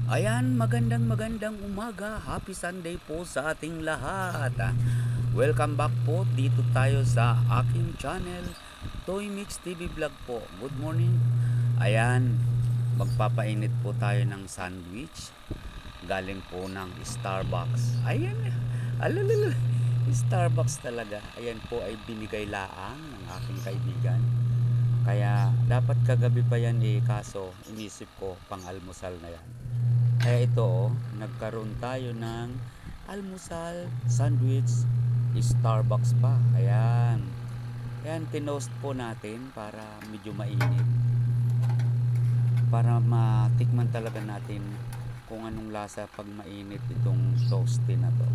Ayan, magandang umaga. Happy Sunday po sa ating lahat. Welcome back po dito tayo sa aking channel, Toy Mix TV Vlog po. Good morning. Ayan, magpapainit po tayo ng sandwich. Galing po ng Starbucks. Ayan, alalala. Starbucks talaga. Ayan po ay binigay laang ng aking kaibigan. Kaya dapat kagabi pa yan kaso inisip ko pang almusal na yan. Kaya ito, nagkaroon tayo ng almusal, sandwich, Starbucks pa. Ayan. Ayan, tinost po natin para medyo mainit. Para matikman talaga natin kung anong lasa pag mainit itong toasty na to.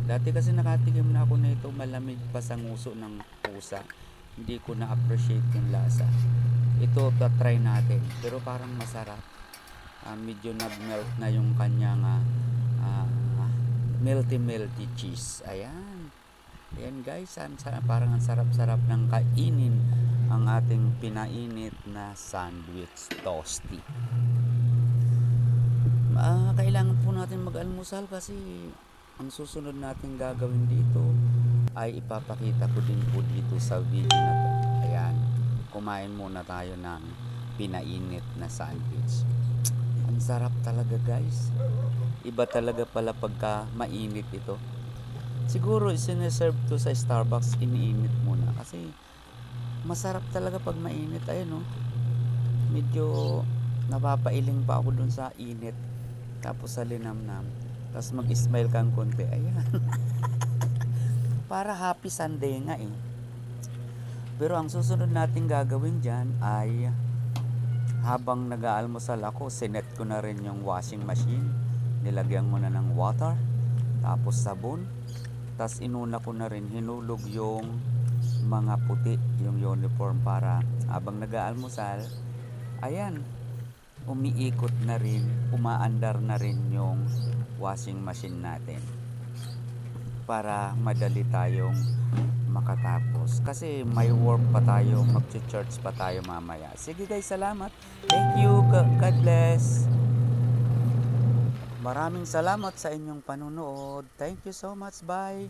Dati kasi nakatikim na ako na ito, malamig pa sa nguso ng pusa. Hindi ko na-appreciate yung lasa. Ito, try natin. Pero parang masarap. Medyo nag-melt na yung kanyang melty cheese. Ayan guys, parang ang sarap-sarap ng kainin ang ating pinainit na sandwich toasty. Kailangan po natin mag-almusal kasi ang susunod natin gagawin dito ay ipapakita ko din po dito sa video na to. Ayan, kumain muna tayo ng pinainit na sandwich. Ang sarap talaga guys. Iba talaga pala pagka mainit ito. Siguro isineserve to sa Starbucks, iniinit muna. Kasi masarap talaga pag mainit. Ayun medyo napapailing pa ako dun sa init. Tapos sa linamnam. Tapos mag-smile kang konti. Ayan. Para happy Sunday nga Pero ang susunod natin gagawin dyan ay habang nag-aalmusal ako, sinet ko na rin yung washing machine. Nilagyan mo na ng water, tapos sabon. Tapos inuna ko na rin, hinulog yung mga puti, yung uniform para habang nag-aalmusal, ayan, umiikot na rin, umaandar na rin yung washing machine natin. Para madali tayong makatapos kasi may work pa tayo, mag-church pa tayo mamaya. Sige guys, salamat. Thank you. God bless. Maraming salamat sa inyong panunood. Thank you so much. Bye.